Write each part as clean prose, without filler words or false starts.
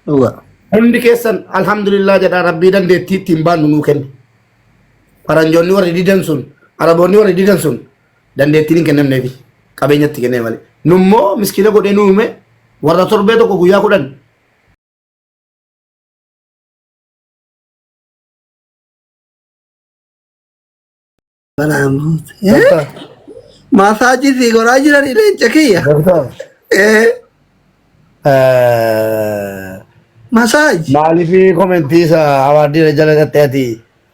هو hundi keessan alhamdulillah jedha rabbii dandeettii ittiin baannu nuu kenne faranjoonni warri didan sun araboonni warri didan sun dandeettiin hin kennamneefi qabeenyatti kennee malee nummoo miskiina godhee nu uume warra torbee tokko guyyaa kudhan بلا موت مساجي في غراجي لين چكيا ايه مساج maaliif komentii isa awaardii jala gateeti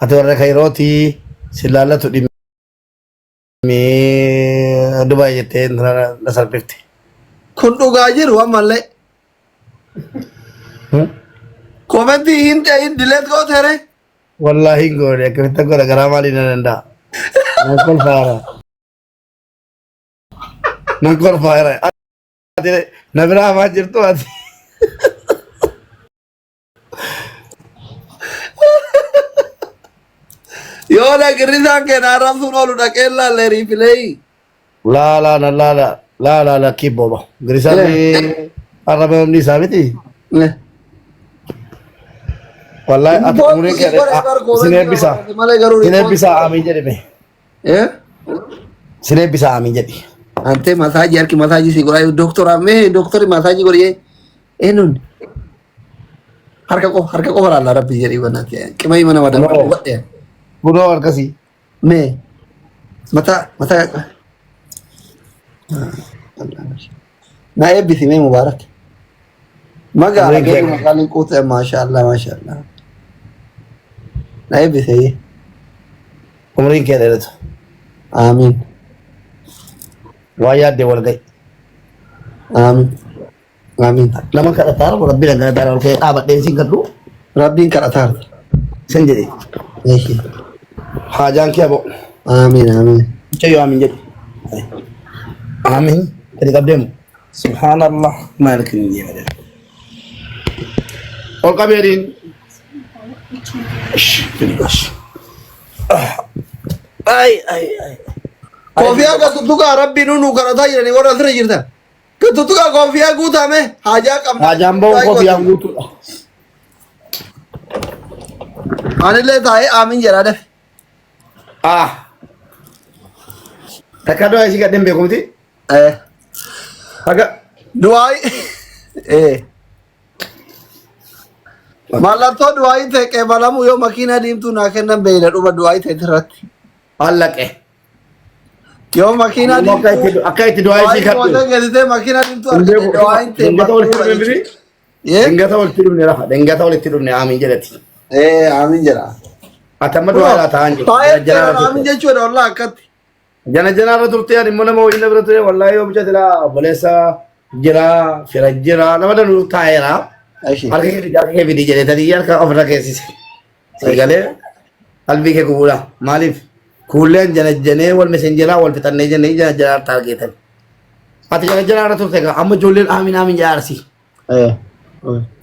ati warra kairooti silaalatu dhimmi dubai jettee na salphifte kun dhugaa jiru ammallee komentii hin dileet gootere wallahi hin goone akkamitti godha garaa maalii na danda'a nan kolfaara ati na biraa hamaa jirtu ati yoo dhagirrisaan keenaa rabsuun oolu dhaqeen laallee riifilee la kibboba girisaan arrabamni isaa miti wallahi ati umurii kee sineebbisa amiin jedhime sineebbisa amiin jedhi ante masaji harki masaji si gorai doktor ame doktor masaji goriye enun harka ko la rabbi jadi banate kimai mana wadan wadde buno arkasi me mata na ebisi me mubarak maga ke makalin ko te mashallah na ebisi umurii kee dheeratu amin waa yaadde wal ga'i amin lama kadhataa rabbi dangana ol ka'ee dhaabadheen siin gadhu rabbiin kadhataa sen jedhe eeshi haajaan kee abo amin mucayyoo amiin jedhe amiin gadi qabdeemu subhaanallah maalikin hin jeemade ol qabeeriin ay kofiyaa ka tuttuqaa rabbii nu kadhataa jiranii warra asirra jirtan ka tuttuqaa kofiyaa guutame haajaa qabna haajaan ba'u kofiyaan guutuudha anillee taa'ee aamin jedhaa dafe takka du'aa isii gadheen beekumti haga du'aayi mallattoo du'aayi ta'e qeebalamu yoo makiinaa diimtuu naa kennan beeyla dhuma du'aayi ta'e irratti allaqe yoo makiinaa diimtuu akka itti du'aa isii kadhu gaditee makiinaa diimtuu dengata walitti dhufne rafa dengata walitti dhufne aamin jedhati aamin jedha atamma du'aa laa ta'an aamin jechuudha wallaa akkatti jana janaarra turte ani immoo nama waliin bira ture wallaahi yoo bicha tilaa obboleessa jira fira jira nama danuu taa'eera harka kee fidi jedhetanii harka ofirra keessise sagalee qalbii kee gubuudha maaliif kuulleen janajjanee wal mesenjeraa wal fixannee jennee janajjanaa taargeetan ati janajjanaarra turte amma ijoolleen aamin jaarsi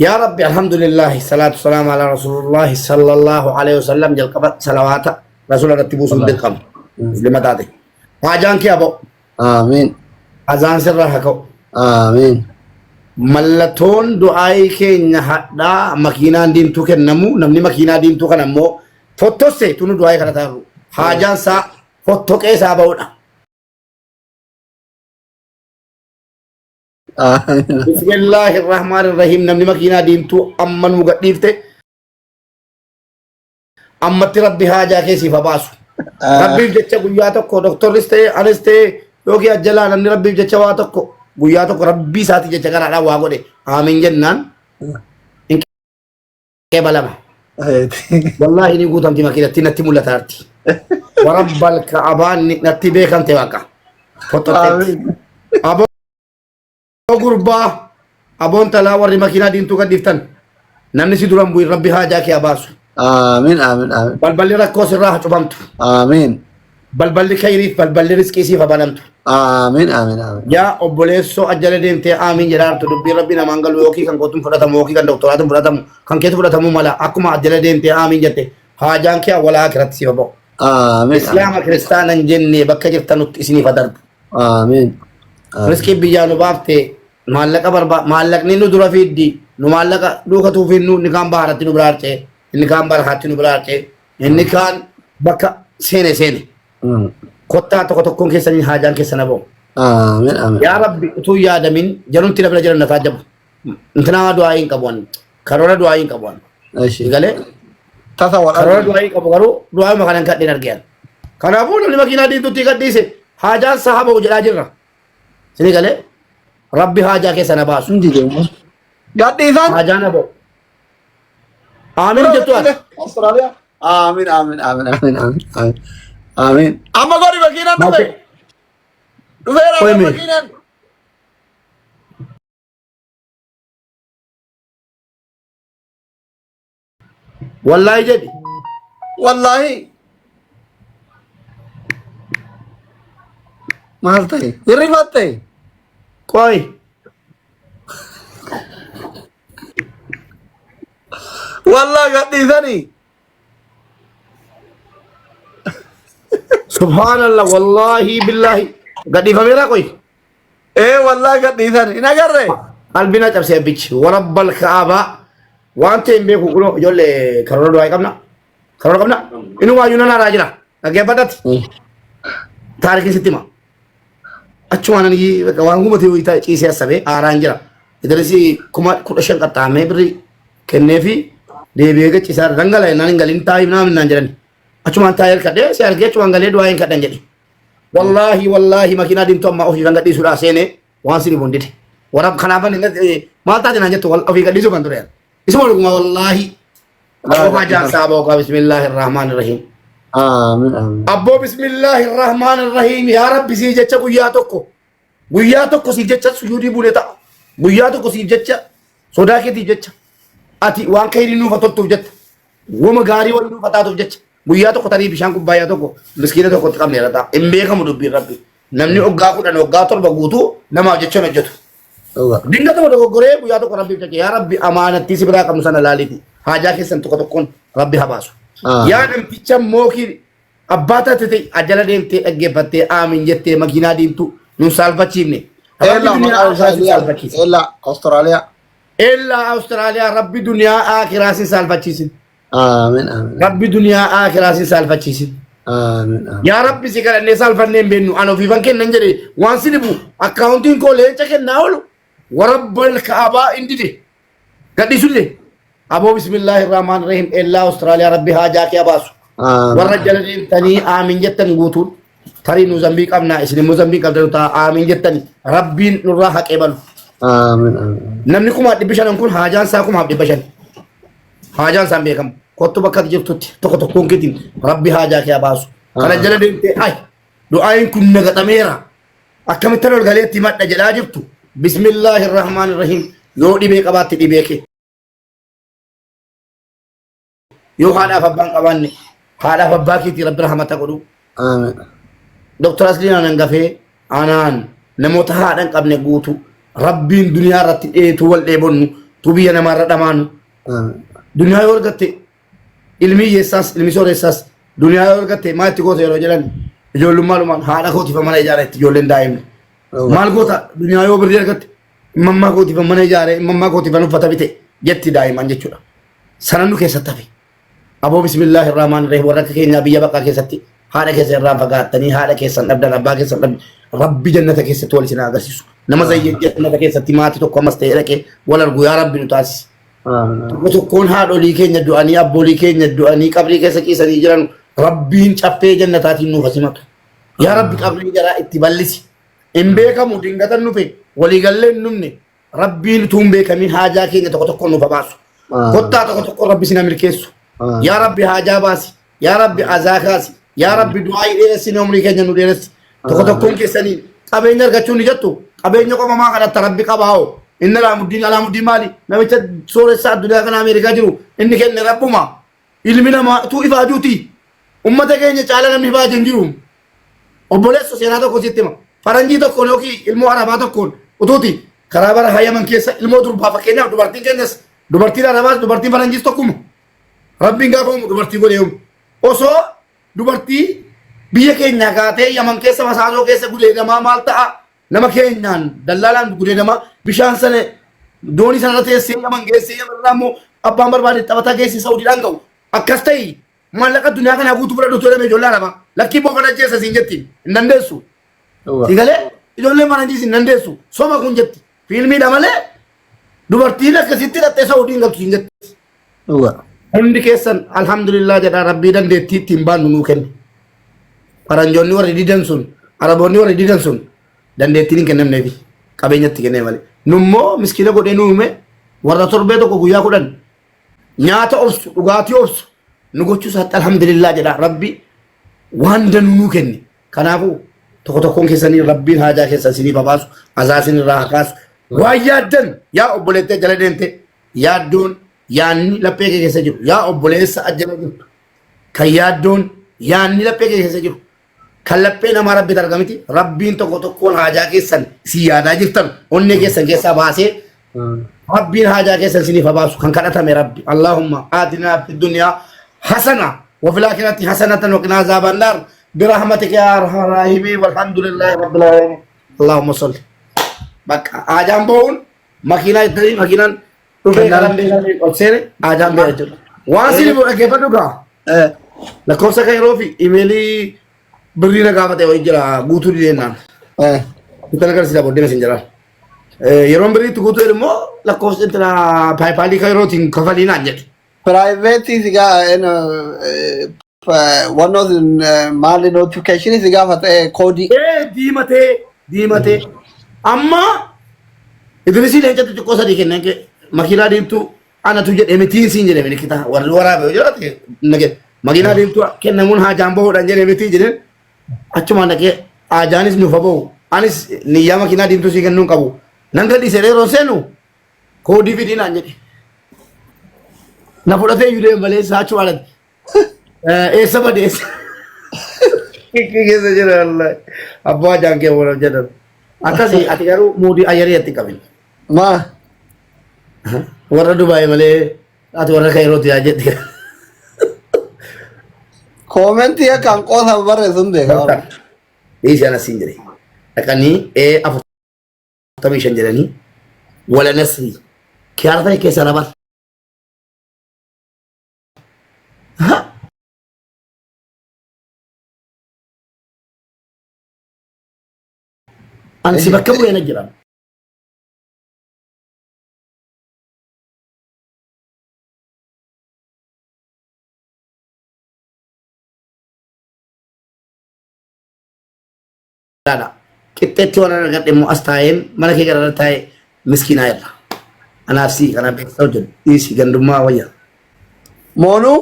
yaa rabbi alhamdulillahi salaatu salaamu ala rasuulillahi sallallahu alaihi wasallam jalqaba salawaata rasuula irratti buusuun dirqama muslima taate haajaan kee abo amiin azaan sirraa haa ka'u amiin mallattoon du'aayii keenya hadhaa makiinaan diimtuu kennamu namni makiinaa diimtuu kana immoo fottosse tunu du'aayii kana taa'u haajaan isaa fottoqee isaa ba'uudha bismillahi irrahmaan irrahiim namni makiinaa diimtuu amma nu gadhiifte ammatti rabbi haajaa keessiif haa baasu rabbiif jecha guyyaa tokko doktorris ta'e anis ta'e yookiin ajjalaa namni rabbiif jecha waa tokko guyyaa tokko rabbii isaati jecha garaadhaan waa godhe aamin jennaan hin qeebalama wallaahi ni guutamti makiinatti natti mul'ataarti warabbal ka'abaan natti beekamte waaqa fottoteetti aboo gurbaa aboon talaa warri makiinaa diimtuu gadhiiftan namni si duran bu'in rabbi haajaa kee haa baasu amiin balballi rakkoo sirraa haa cufamtu amiin balballi khayriif balballi riskii siif haa banamtu amiin yaa obboleessoo ajjala deemtee amiin jedhaartu dubbii rabbi namaan galu yookiin kan kootuun fudhatamu yookiin kan doktoraatiin fudhatamu kan keetu fudhatamu mala akkuma ajjala deemtee amiin jette haajaan kee walaa kiratti siif ba'u islaama kiristaanan jennee bakka jirtanutti isiniif darbu amiin riskii biyyaa nu baaftee maallaqa maallaqni nu dura fiddi nu maallaqa duukatuuf nu inni kaan baharatti nu biraarcee inni kaan barhaatti nu biraarcee inni kaan bakka seene kottaa tokkoon keessanii haajaan keessa na ba'u. Amiin amiin. Yaa Rabbi utuu yaadamin jarumti na bira jiran na taajjabu. Intinaa du'aa hin qabu karoora du'aa hin qabu. Galee Tasa wal karoora du'aa hin qabu garuu du'aa ma kanan kadhin argean. Kanaafuu namni makiinaa diimtuutti gadhiise haajaan sahaba jedhaa jirra. Sini galee Rabbi haajaa keessa na baasu. gadhiisan. Haajaa na ba'u. Amiin jettu ati. Austraaliyaa. Amiin amiin amiin amiin amiin amiin. Amma gadi makiinaan dhufe. Dhufeera makiinaan. Wallahi jedhi. Wallahi. Maal ta'e? Hirrifatte? Qoy. Wallahi gadhiisanii. Subhanallah wallahi billahi. Gadhiifameera qoy. Wallahi gadhiisanii. Hin agarree? Qalbina cabsee bichi. Warabbal Kaaba. Waan ta'e hin beeku kunoo ijoollee karoora du'aa qabna. Karoora qabna. Inuma ayyuu nan haaraa jira. Dhaggeeffadhatti. Taarikiin sitti hima. Achumaan ani waan gumatee wayitaa ciisee asabee haaraan jira. Idarisi kuma 15 qaxxaamee birri kennee fi deebi'ee gachiisaa dhangala'e naan hin galin taa'ii naam naan jedhani. Achumaan taa'ee kadhee si argee achumaan galee du'aa hin kadhan jedhe. Wallahi makiinaa diimtuu amma ofii kan gadhiisuudhaa seenee waan sini bondite. Warab kanaafan maal taate naan jettu ofii gadhiisuu kan ture. Isma luguma wallahi. Abbo hajaan saaboo qaba bismillahirrahmanirrahim. Amiin amiin. Abbo bismillahirrahmanirrahim yaa rabbi si jecha guyyaa tokko si jecha sujudii bulee ta'a. Guyyaa tokko si jecha sodaa keetiif jecha ati waan kayrii nuuf toltuuf jecha wama gaarii wal nuuf taatuuf jecha guyyaa tokko tarii bishaan kubbaayyaa tokko miskiina tokko itti qabneera ta'a. Hin beekamu dubbiin rabbi. Namni waggaa 10 waggaa 7 guutuu namaaf jechuun hojjetu. Dinga tokko dogoggoree guyyaa tokko rabbiif jecha yaa rabbi amaanattii si biraa qabnu sana laaliiti. Haajaa keessan tokkoon rabbi habaasu. Yaa namticha mookii abbaa taate ta'e ajala deemtee dhaggeeffattee aamin jettee makiinaa diimtuu nun saalfachiifne. Austraaliyaa. Austraaliyaa rabbi duniyaa akiraa sin saalfachiisin. Amiin amiin. Rabbi duniyaa akiraa sin saalfachiisin. Amiin amiin. Yaa rabbi si kadhannee saalfannee hin beennu an ofiifan kennan jedhe waan si dhibu akkaawuntiin koo leenca kennaa oolu warabbal kaabaa indide gadhiisullee. Aboo bismillahirrahmanirrahim ella Austraaliyaa rabbi haajaa kee baasu. Warra jala deemtanii aamin jettan guutuun tarii nu zambii qabnaa isin immoo zambii qabdan ta'a aamin jettan rabbiin nurraa haqee balu. Amiin amiin. Namni 500 kun haajaan isaa 500. Haajaan isaan beekamu. Kottu bakka jirtutti tokkoon keetiin rabbi haajaa kee baasu. Kana jala deemtee ay du'aayin kun nagaxameera. Akkamittan ol galeetti madda jedhaa jirtu. Bismillahirrahmanirrahim yoo dhibee qabaatti dhibee kee. Yoo haadhaaf abbaan qabaanne haadhaaf abbaa keetii rabbi rahmata godhu. Amiin. Doktor Asliinaan hangafee anaan namoota haadhan qabne guutu rabbiin duniyaa irratti dheetu wal dheebonnu tu biyya namaarra dhamaanu. Duniyaa yoo argatte ilmi hiyyeessaas ilmi sooreessaas duniyaa yoo argatte maal itti goota yeroo jedhan ijoollummaa haadha kootiif mana ijaara itti ijoolleen daa'imni. Maal goota duniyaa yoo birrii argatte imammaa kootiif mana ijaare imammaa kootiif uffata bite jetti daa'iman jechuudha. Sana nu keessatti hafe. Aboo bismillahirrahmanirrahim warra keenya biyya bakka keessatti haadha keessa irraa fagaattanii haadha keessan dhabdan abbaa keessan dhabdan rabbi jannata keessatti wal isin agarsiisu. Nama zayyee jannata keessatti maatii tokko ammas ta'ee dhaqee wal argu yaa rabbi nu taasisi. Tokkoon haadholii keenya du'anii abboolii keenya du'anii qabrii keessa ciisanii jiran rabbiin caffee jannataatiin nuuf asimatu. Yaa rabbi qabrii jaraa itti ballisi. Hin beekamu dingatan nufe waliigalleen numne rabbiin tuun beekamiin haajaa keenya tokko nuuf baasu. Kottaa tokko rabbi sina milkeessu. Yaa rabbi haajaa baasi. Yaa rabbi azaakaasi. Yaa rabbi du'aa dheeressi umrii keenya nu dheeressi. Tokkoon keessanii qabeenya argachuu ni jettu. Qabeenya qofamaa kadhatta rabbi qabaa'oo. Inni alaamuddin maali? Namicha sooressaa addunyaa kana Ameerikaa jiru inni kenne rabbuma. Ilmi namaa tu ifaajuuti. Ummata keenya caala namni ifaajee hin jiru. Obboleessa seenaa tokko sitti hima. Faranjii tokkoon yookiin ilmoo arabaa tokkoon utuuti karaa bara hayyaman keessa ilmoo durbaa fakkeenyaaf dubartiin keenyas dubartiin arabaas dubartiin faranjiis tokkuma. Rabbiin gaafa uumu dubartii godhee uumu. Osoo dubartii biyya keenya kaatee yaman keessa masaasoo keessa gudeedamaa maal ta'a nama keenyaan dallaalaan gudee nama bishaan sana doonii sana irratti teessee yaman geessee yaman immoo abbaan barbaade taphataa geessee Saudiidhaan ga'u akkas ta'e maallaqa duniyaa kanaa guutuu fudhadhu tole ijoollee lama lakkii boqonnaa jeessa siin jettiin hin dandeessu. Sigalee ijoollee mana jiis hin dandeessu soma kun jetti fiilmiidha malee dubartiin akkasitti hidhattee Saudiin galtu siin jetti. Hundi keessan alhamdulillah jedha rabbii dandeettii ittiin baannu nuu kenne. Faranjoonni warri didan sun araboonni warri didan sun dandeettiin hin kennamneefi qabeenyatti kennee malee. Nummoo miskiina godhee nu uume warra torbee tokko guyyaa 10 nyaata obsu dhugaatii obsu nu gochuu isaatti alhamdulillah jedha rabbi waan danuu nuu kenne. Kanaafuu tokko tokkoon keessanii rabbiin haajaa keessan isiniif baasu azaasin irraa hakaasu waan yaaddan yaa obboleettee jala deemte yaaddoon yaanni laphee kee keessa jiru yaa obboleessa ajjala jirtu kan yaaddoon yaanni laphee kee keessa jiru kan laphee namaa rabbitti argamiti rabbiin tokko tokkoon haajaa keessan si yaadaa jirtan onnee keessan keessaa baasee rabbiin haajaa keessan isiniif baasu kan kadhatame rabbi allahumma aatinaa fid dunyaa hasana wa fil aakhirati hasanatan wa qina azaaban naar birahmatika ya arhamar rahimin walhamdulillahi rabbil alamin allahumma salli bakka ajaan boon makiinaa itti makiinaan dhufee karan deemanii qolseene ajaan bee jechuudha waan sini dhaggeeffadhu gaa lakkoofsa kayroo fi imeelii birrii na gaafate wayii jira guutuu dideennaan kutan agarsiisa booddee mesin jira yeroon birriitti guutuu immoo lakkoofsa intina paayipaalii kayrootiin kafaliinaan jedhe private siga one of the mali notification siga fate kodi diimate amma idrisi leencatti xiqqoo sadii kennan ke makiinaa deemtu anatu jedhe mitiin siin jedhe milikita warri waraabe jiraate nage makiinaa deemtu kennamuun haajaan bahuudhaan jedhe mitii jedhen achuma naqee haajaanis nuuf bahu anis niyyaa makiinaa deemtu sii kennuun qabu nan gadhiise yeroo seenu koodii fidiinaan jedhe na fudhatee yudee malee saachuu alatti eessa badeessa keessa jira wallahi abbaa jaankee wala jedhan akkasii ati garuu muudii ayyarii atti qabin ma warra Dubaay malee ati warra Kairooti yaa jetti commenti kan qoosa barreessuun beekama dhiisi ana siin jedhe dhaqanii 45 jedhanii wala nasri kiyaarata keessa labar Ansi bakka bu'ee na jira. Dada, qixxeetti waan argadhe immoo as taa'een mana kee gara taa'ee miskiinaa irra. Anaaf si kana beeksisaa hojjetu dhiisi gandummaa wayya. Moonuu?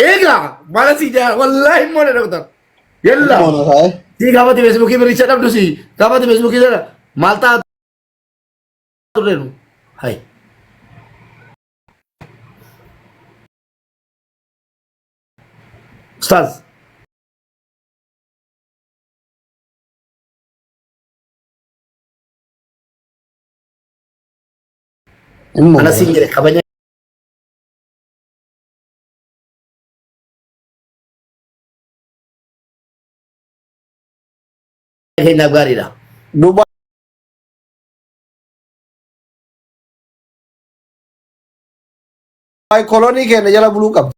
Eegaa mana si jaa wallaahi moona doktor. Yalla. Moona taa'e. Si gaafate Facebookii biricha dhabdu si gaafate Facebookii sana maal ta'a turreenu. Hai. Ustaz. Ana siin jedhe kabanya keenyaaf gaariidha. Dubaay kolonii keenya jala buluu qabdi.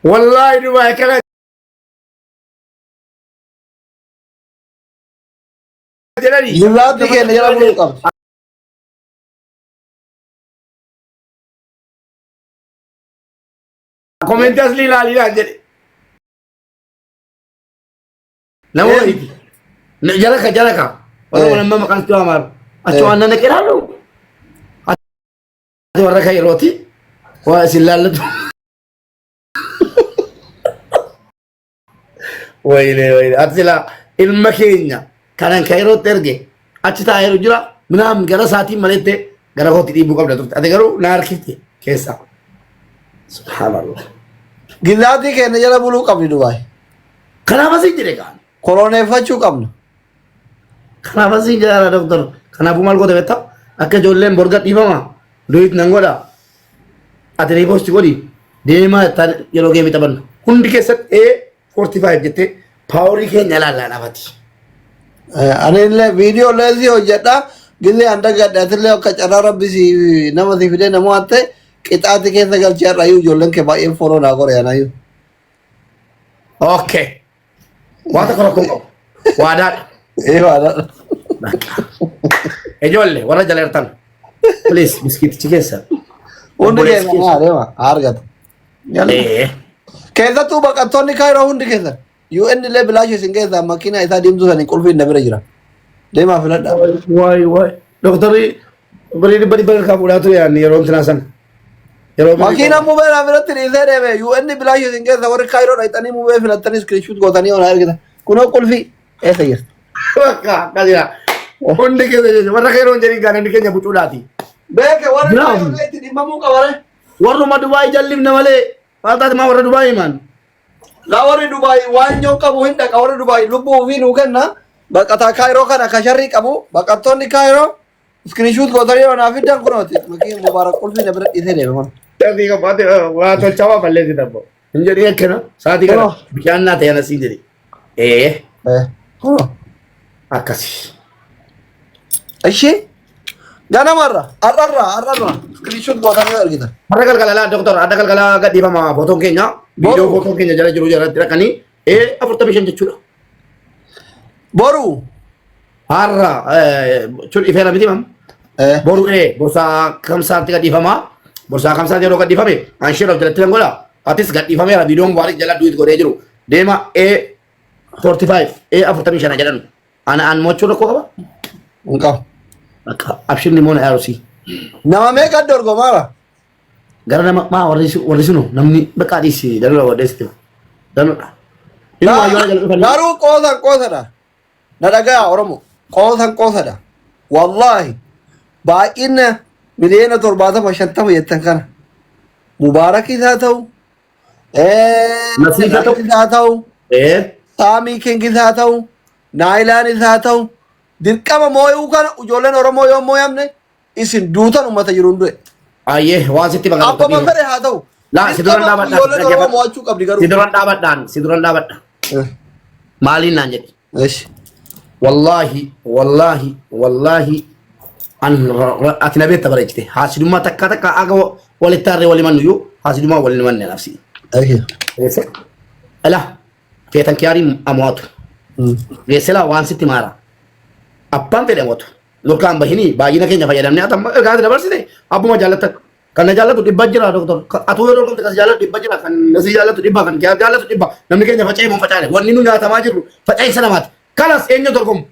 Wallahi Dubaay kana jedhani. Gurraatti keenya jala buluu qabdi. Komentii asli ilaaliidhaan jedhe. Namoonni jalaka. Wala nama maqaan itti waamaaru. Achi waan nana qiraalu. Ati warra Kairooti. Waa isin laallatu. Wayne ati sila ilma keenya kanan Kairootti erge achi taa'eeru jira minaan gara saatiin maleette gara kootti dhiibuu qabda turte. Ati garuu na harkifte keessa. Subhanallah. Gillaatii keenya jala buluu qabdi Dubaay. Kanaaf asii jedhe kaan. Koloneeffachuu qabna. Kanaaf asii jedha doktor. Kanaafuu maal godhe beektaa akka ijoolleen borga dhiifama duwit nan godha. Ati reeposti godhi deemaa tan yeroo geemii taphannu hundi keessatti A45 jettee paaworii keenya ilaalaa dhaabati. Ani illee viidiyoo leesii hojjedha. Gillee handa gadhaatillee akka carraa rabbisi nama si fidee nama waan ta'e qixaati keessa galchee har'aayyuu ijoolleen kee baay'een foroo naa qorayanayyuu. Okay. Waata kana kun qabu. Waadaadha. Waadaadha. Ijoollee warra jala jirtan. Please biskiitichi keessa. Hundi keessa maa deema argata. Keessattuu baqattoonni kaayiroo hundi keessa. UN illee bilaash isin keessa makiinaa isaa diimtuu sanii qulfiin na bira jira. Deemaa filadha. Waay. Doktorri barii bari kaa fuudhaatu yaadni yeroo amtinaa sana. Makiinaa mubee naa biratti dhiisee deeme UN bilaash isin keessa warri kaayiroo dhayxanii mubee filattanii iskiriishuut gootanii onaa ergita. Kunoo qulfii eessa jirti? Bakka akkasii hundi keessa jechuudha. Warra kaayiroo hin jedhin gaanonni keenya bucuudhaati. Beeke warri kaayiroo itti dhimmamuu qabare. Warruma Dubaay jallifne malee faataati maa warra Dubaay himan. La warri Dubaay waan yoo qabu hin dhaqa warri Dubaay lubbuu ofii nuu kenna. Baqataa kaayiroo kana ka sharrii qabu baqattoonni kaayiroo iskiriishuut gootanii onaa fiddan kunooti. Makiin mubaarak qulfii na bira dhiisee deeme kun. Saatii qabaate waa tolchaa waa balleessi dabbo. Hin jedhi akkana saatii kana bishaan naa ta'e anasii jedhi. Akkasi. Ishee ganamarra har'arra iskiriishuut gootanii argita. Har'a galgalaa doktor adda galgalaa gadhiifama footoon keenya. Viidiyoo footoon keenya jala jiru jalatti dhaqanii 45 jechuudha. Boru. Har'a jechuun ifeera miti mam. Boru borsaa kamsaatti gadhiifama. Borsaa kamsaatti yeroo gadhiifame ansheeroof jalatti kan godha. Atis gadhiifameera viidiyoon waarii jala duwit godhee jiru. Deema 45 45 jedhan. An mochuu rakkoo qaba? Hin qabu. Abshirni moona yaarosii. Nama meeqa dorgomaara? Gara nama maa warri sunu namni bakka dhiisi danuu waddeessitu. Danuudha. Garuu qoosadha. Na dhagayaa Oromoo. Qoosadha. Wallaahi baay'ina miliyoona 70 jettan kana. Mubaarakis haa ta'u. Nasiifis haa ta'u. Saamii Kingis haa ta'u. Naayilaanis haa ta'u. Dirqama moo'uu kana ijoolleen Oromoo yoo moo'amne isin duutan uummata jiru hundee. Ayyee waan sitti baqatu. Abbaa fedhe haa ta'u. Laa si duran dhaabadhaan. Ijoolleen Oromoo mo'achuu qabdi garuu. Si duran dhaabadha. Maaliin naan jedhi. Eesh. Wallaahi ati na beekta bareechite. Haasidummaa takka aga walitti harree wali mannu iyyuu haasidummaa wali manne nafsi. Ala feetan kiyaarii amo'atu. Geesselaa waan sitti maara. Abbaan fedhe amo'atu. Nurkaan bahini baay'ina keenya fayyadamnee gaazii dabarsite abbuma jaallata kan na jaallatu dhibba jira doktor. Atuu yoo dorgomte kas jaallatu dhibba jira kan nasii jaallatu dhibba kan jaallatu dhibba namni keenya faca'ee mun faca'e wanni nu nyaatamaa jirru faca'insa namaati. Kanas eenyu dorgomu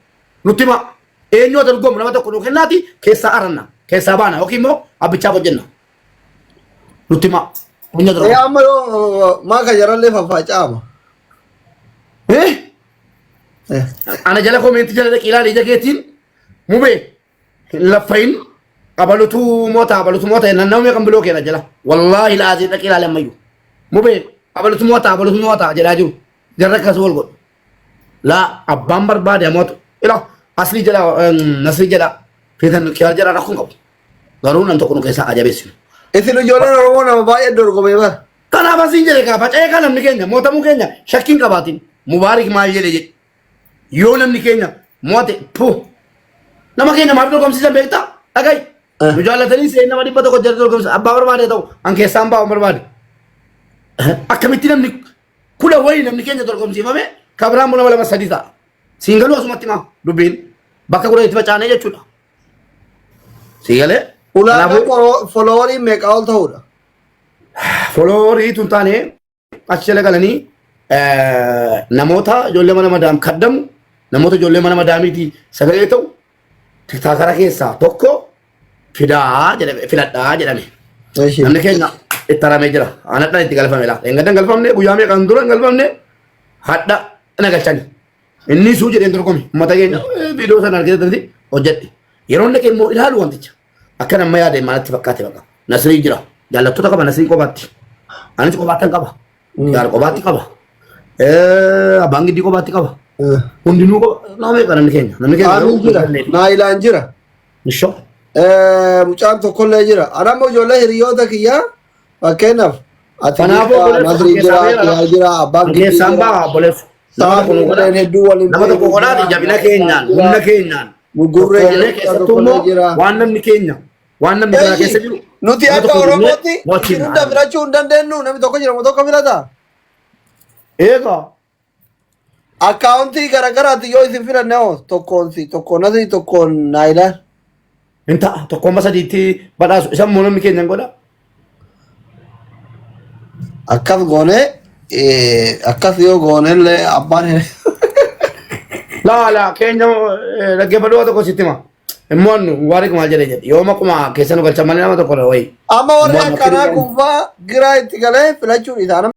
nutti ma eenyu dorgomu nama tokko nu kennaati keessaa aranna keessaa baana yookiin immoo abbichaa hojjenna nutti ma eenyu dorgomu. Amma yoo maa ka jarallee faffaca'ama. Ana jala koomenti jala dhaqi ilaali ija keetiin mubee laffayin qabalutu moota namni kan biloo keena jala wallaahi laazii dhaqi ilaali ammayyuu mubee qabalutu moota jedhaa jiru jarra akkas wal godhu. La abbaan barbaade amoota ila asli jala nasri jala feetan kiyaar jala rakkoon qabu garuu nan tokko nu keessaa ajabeessu. Isin ijoolleen Oromoo nama baay'ee dorgomee bara. Kanaaf asiin jedhe kaa faca'ee kan namni keenya mootamuu keenya shakkiin qabaatiin mubaarik maal jedhe jedhe yoo namni keenya moote puu nama keenya maaf dorgomsiisan beektaa dhagayi nu jaallatanii seen nama 100 jala dorgomsa abbaa barbaade ta'u an keessaan baa'u barbaade akkamitti namni kudha wayii namni keenya dorgomsiifame kabiraan buna lama sadii ta'a siingaluu asumatti maa dubbiin bakka kudha itti facaanee jechuudha siigalee ulaagaa foloowarii meeqa ol ta'uudha foloowarii tun taane achi jala galanii namoota ijoollee mana madaam kaddamu namoota ijoollee mana madaamiiti sagalee ta'u tiktaakara keessaa tokko filadhaa jedhame namni keenya itti haramee jira anadhaan itti galfame laa engaddan galfamne guyyaa meeqaan dura galfamne hadha na galchani inni suu jedheen dorgomi ummata keenya viidiyoo sana argitatti hojjedhe yeroo dhaqee immoo ilaalu wanticha akka nama yaade maalatti fakkaate baqa nasrii jira jaallattoota qaba nasrii qobaatti anis qobaattan qaba yaar qobaatti qaba abbaan giddii qobaatti qaba hundinuu nama meeqa namni keenya naayilaan jira ishoo mucaan tokkollee jira anamma ijoollee hiriyoota kiyyaa fakkeenyaaf Ati Kanaafuu jira, obboleessa Nasri jira, keessaa Kiyaal jira, Abbaan Gibbii keessaan jira. ba'a obboleessa. Sababa kun godhan hedduu waliin Nama tokko godhaan jabina keenyaan, humna keenyaan. Gugurree Tokkoomnee jira, keessattuu tokkollee immoo jira. waan namni keenya, waan namni biraa keessa jiru. Nuti nama akka tokko jennee Oromootti wajjin hunda filachuu hin dandeenyu. Namni tokko jira, tokko filata. Eegaa. Akkaawuntii garagaraati yoo isin filanne hoo tokkoon asii tokkoon naayilaan. Hin ta'a tokkooma sadiitti badhaasu isaan immoo namni keenya hin godha. Akkas goone akkas yoo goonellee abbaan Laala keenya dhaggeeffadhu tokko sitti hima. Immoo waarii kumaal jedhee jedhe yoo maquma keessa nu galchan malee nama tokko wayi. amma warri akkanaa kun fa'aa giraa itti galee filachuun isaa